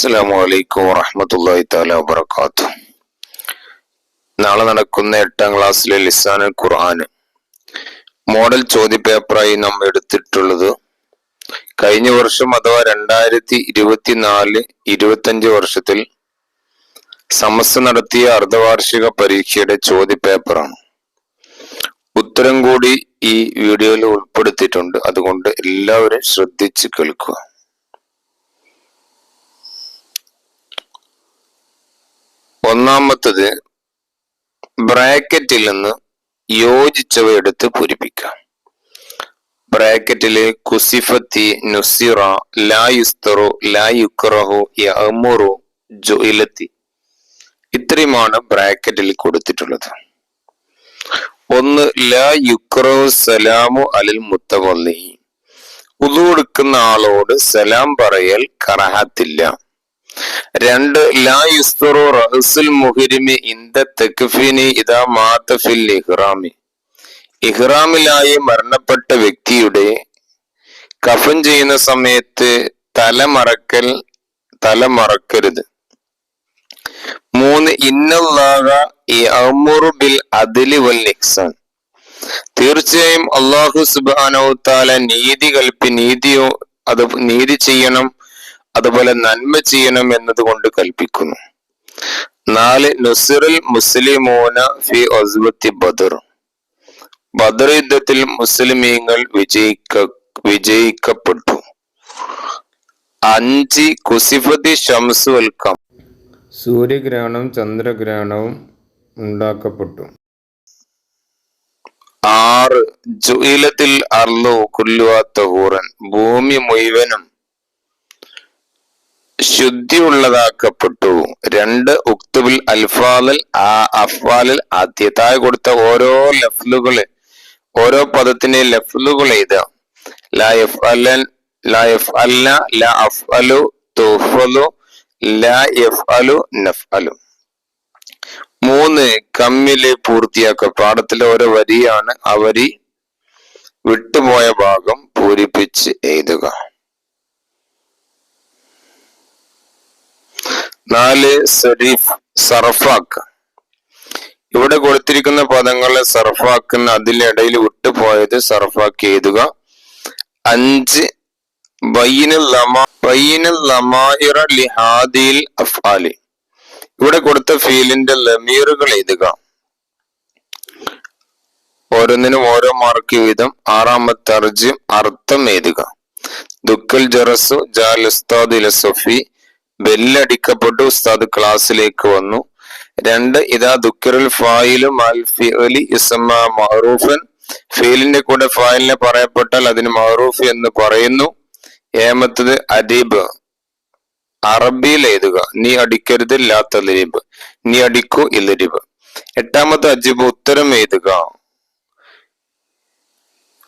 അസ്സലാമു അലൈക്കും വറഹ്മത്തുള്ളാഹി തആല വബറകാതുഹു. നാളെ നടക്കുന്ന 8ാം ക്ലാസ്സിലെ ലിസാനുൽ ഖുർആൻ മോഡൽ ചോദ്യപേപ്പറായി നാം എടുത്തിട്ടുള്ളത് കഴിഞ്ഞ വർഷം അഥവാ 2024-25 വർഷത്തിൽ സമസ്ത നടത്തിയ അർദ്ധവാർഷിക പരീക്ഷയുടെ ചോദ്യപേപ്പറാണ്. ഉത്തരം കൂടി ഈ വീഡിയോയിൽ ഉൾപ്പെടുത്തിയിട്ടുണ്ട്. അതുകൊണ്ട് എല്ലാവരും ശ്രദ്ധിച്ച് കേൾക്കുക. ഒന്നാമത്തത്, ബ്രാക്കറ്റിൽ നിന്ന് യോജിച്ചവ എടുത്ത് പൂരിപ്പിക്കാം. ബ്രാക്കറ്റില് കുസിഫത്തി, നുസിറ, ലാ യുസ്തറു, ലാ യുക്റഹു, യഅ്മുറു, ജുഇലത്തി, ഇത്രയുമാണ് ബ്രാക്കറ്റിൽ കൊടുത്തിട്ടുള്ളത്. ഒന്ന്, ലാ യുക്റഹു സലാമു അലൽ മുത്തവല്ലി, ഉളു എടുക്കുന്ന ആളോട് സലാം പറയൽ കറഹത്തില്ല. 2, ലാ യുസ്തറു റഅസുൽ മുഹ്രിമി ഇൻദ തക്ഫീനി ഇദാ മാത ഫിൽ ഇഹ്റാമി, ഇഹ്റാമിലായി മരണപ്പെട്ട വ്യക്തിയുടെ കഫൻ ചെയ്യുന്ന സമയത്ത് തല മറക്കരുത്. 3, ഇന്നല്ലാഹ യഅ്മുറു ബിൽ അദ്ലി വൽ ഇഹ്സാൻ, തീർച്ചയായും അല്ലാഹു സുബ്ഹാനഹു തആല നീതി ചെയ്യണം, അതുപോലെ നന്മ ചെയ്യണം എന്നതുകൊണ്ട് കൽപ്പിക്കുന്നു. 4, നുസിറുൽ മുസ്ലിമൂന ഫി ഗസ്വത്തി ബദർ, ബദർ യുദ്ധത്തിൽ മുസ്ലിമീങ്ങൾ വിജയിക്കപ്പെട്ടു. 5, കുസിഫത്തി ശംസു വൽ ഖമർ, സൂര്യഗ്രഹണവും ചന്ദ്രഗ്രഹണവും ഉണ്ടാക്കപ്പെട്ടു. 6, ജുഇലത്തിൽ അർളു കുല്ലുഹാ തഹൂറൻ, ഭൂമി മുഴുവനും ശുദ്ധിയുള്ളതാക്കപ്പെട്ടു. 2, ഉക്തുബിൽ അൽഫാലിൽ അഫ്വാലിൽ ആദ്യത്തായി കൊടുത്ത ഓരോ പദത്തിന്റെ ലഫ്ലുകൾ എഴുതാം. ലാ യഫ്അലൻ, ലാ യഫ്അൽന, ലാ അഫ്അലു, തുഫ്അലു, ലാ യഫ്അലു, നഫ്അലു. 3, കമ്മില് പൂർത്തിയാക്കുക. പാഠത്തിലെ ഓരോ വരിയാണ്, ആ വരി വിട്ടുപോയ ഭാഗം പൂരിപ്പിച്ച് എഴുതുക. 4, സർഫാക്ക, ഇവിടെ കൊടുത്തിരിക്കുന്ന പദങ്ങളെ സർഫാക്കുന്ന, അതിനിടയിൽ വിട്ടുപോയത് സർഫാക്കി എഴുതുക. 5, ബയ്യിനുൽ ലമായിറ ലിഹാദിൽ അഫ്ആലി, ഇവിടെ കൊടുത്ത ഫീലിന്റെ ലമീറുകൾ എഴുതുക. ഓരോന്നിനും ഓരോ മാർക്ക് വീതം. 6ാമത്തെ തർജിം, അർത്ഥം എഴുതുക. ദുക്കൽ ജറസു ജാൽ ഉസ്താദ് ഇല സഫി, ബെല്ലടിക്കപ്പെട്ടു, ഉസ്താദ് ക്ലാസ്സിലേക്ക് വന്നു. 2, ഇദാ ദുക്കിറുൽ ഫായിലു മഅൽ ഫിഅലി യുസമ്മ മഅറൂഫൻ, ഫീലിന്റെ കൂടെ ഫായിലിനെ പറയപ്പെട്ടാൽ അതിന് മഅറൂഫ് എന്ന് പറയുന്നു. 7, അദീബ്, അറബിയിൽ എഴുതുക. നീ അടിക്കരുത്, ലാ തദ്രിബ്, നീ അടിക്കൂ, ഇദ്രിബ്. 8ാമത്തെ അജിബ്, ഉത്തരം എഴുതുക.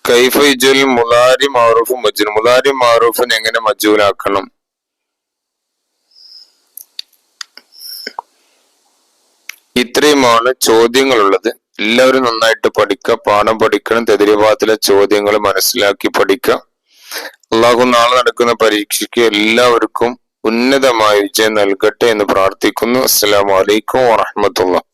കൈഫ യുജൽ മുലാരി മഅറൂഫ് മജ്റൂർ, മുലാരി മഅറൂഫിനെ എങ്ങനെ മജ്റൂറാക്കണം? ഇത്രയുമാണ് ചോദ്യങ്ങളുള്ളത്. എല്ലാവരും നന്നായിട്ട് പഠിക്കുക, പാഠം പഠിക്കണം, തദ്രീബാത്തിലെ ചോദ്യങ്ങൾ മനസ്സിലാക്കി പഠിക്കുക. അള്ളാഹു നാളെ നടക്കുന്ന പരീക്ഷയ്ക്ക് എല്ലാവർക്കും ഉന്നതമായ വിജയം നൽകട്ടെ എന്ന് പ്രാർത്ഥിക്കുന്നു. അസ്സലാമു അലൈക്കും വറഹ്മത്തുള്ളാഹി.